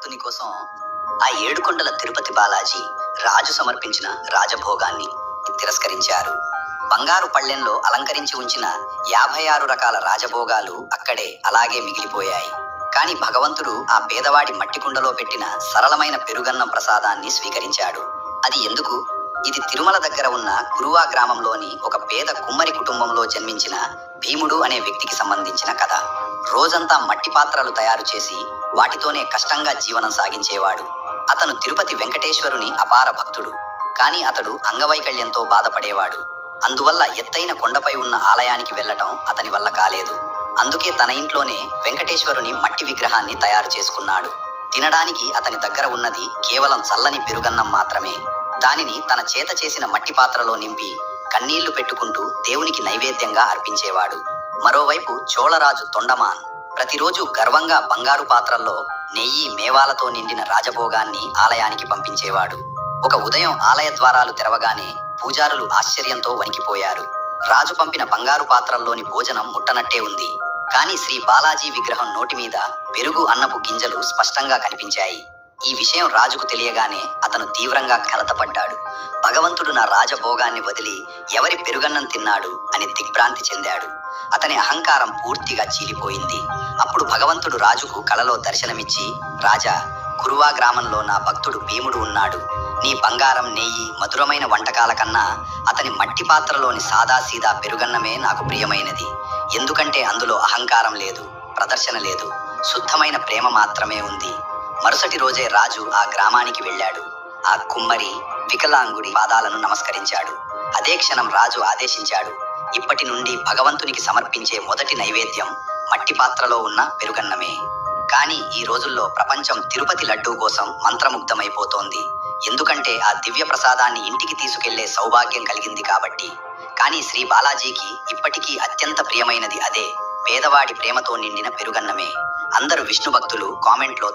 భక్తుని కోసం ఆ ఏడుకొండల తిరుపతి బాలాజీ రాజు సమర్పించిన రాజభోగాన్ని తిరస్కరించారు. బంగారు పళ్ళెంలో అలంకరించి ఉంచిన 56 రకాల రాజభోగాలు అక్కడే అలాగే మిగిలిపోయాయి. కాని భగవంతుడు ఆ పేదవాడి మట్టి కుండలో పెట్టిన సరళమైన పెరుగన్నం ప్రసాదాన్ని స్వీకరించాడు. అది ఎందుకు? ఇది తిరుమల దగ్గర ఉన్న కురువా గ్రామంలోని ఒక పేద కుమ్మరి కుటుంబంలో జన్మించిన భీముడు అనే వ్యక్తికి సంబంధించిన కథ. రోజంతా మట్టి పాత్రలు తయారు చేసి వాటితోనే కష్టంగా జీవనం సాగించేవాడు. అతను తిరుపతి వెంకటేశ్వరుని అపార భక్తుడు. కానీ అతడు అంగవైకల్యంతో బాధపడేవాడు. అందువల్ల ఎత్తైన కొండపై ఉన్న ఆలయానికి వెళ్లటం అతని వల్ల కాలేదు. అందుకే తన ఇంట్లోనే వెంకటేశ్వరుని మట్టి విగ్రహాన్ని తయారు చేసుకున్నాడు. తినడానికి అతని దగ్గర ఉన్నది కేవలం చల్లని పెరుగన్నం మాత్రమే. దానిని తన చేత చేసిన మట్టి పాత్రలో నింపి కన్నీళ్లు పెట్టుకుంటూ దేవునికి నైవేద్యంగా అర్పించేవాడు. మరోవైపు చోళరాజు తొండమాన్ ప్రతిరోజు గర్వంగా బంగారు పాత్రల్లో నెయ్యి మేవాలతో నిండిన రాజభోగాన్ని ఆలయానికి పంపించేవాడు. ఒక ఉదయం ఆలయ ద్వారాలు తెరవగానే పూజారులు ఆశ్చర్యంతో వణికిపోయారు. రాజు పంపిన బంగారు పాత్రల్లోని భోజనం ముట్టనట్టే ఉంది. కానీ శ్రీ బాలాజీ విగ్రహం నోటి మీద పెరుగు అన్నపు గింజలు స్పష్టంగా కనిపించాయి. ఈ విషయం రాజుకు తెలియగానే అతను తీవ్రంగా కలతపడ్డాడు. భగవంతుడు నా రాజభోగాన్ని వదిలి ఎవరి పెరుగన్నం తిన్నాడు అని దిగ్భ్రాంతి చెందాడు. అతని అహంకారం పూర్తిగా చీలిపోయింది. అప్పుడు భగవంతుడు రాజుకు కలలో దర్శనమిచ్చి, రాజా, కురువా గ్రామంలో నా భక్తుడు భీముడు ఉన్నాడు. నీ బంగారం, నెయ్యి, మధురమైన వంటకాల కన్నా అతని మట్టి పాత్రలోని సాదాసీదా పెరుగన్నమే నాకు ప్రియమైనది. ఎందుకంటే అందులో అహంకారం లేదు, ప్రదర్శన లేదు, శుద్ధమైన ప్రేమ మాత్రమే ఉంది. మరుసటి రోజే రాజు ఆ గ్రామానికి వెళ్ళాడు. ఆ కుమ్మరి వికలాంగుడి పాదాలను నమస్కరించాడు. అదే క్షణం రాజు ఆదేశించాడు, ఇప్పటి నుండి భగవంతునికి సమర్పించే మొదటి నైవేద్యం మట్టి పాత్రలో ఉన్న పెరుగన్నమే. కానీ ఈ రోజుల్లో ప్రపంచం తిరుపతి లడ్డూ కోసం మంత్రముగ్ధమైపోతోంది. ఎందుకంటే ఆ దివ్య ప్రసాదాన్ని ఇంటికి తీసుకెళ్లే సౌభాగ్యం కలిగింది కాబట్టి. కానీ శ్రీ బాలాజీకి ఇప్పటికీ అత్యంత ప్రియమైనది అదే పేదవాడి ప్రేమతో నిండిన పెరుగన్నమే. అందరూ విష్ణు భక్తులు కామెంట్లో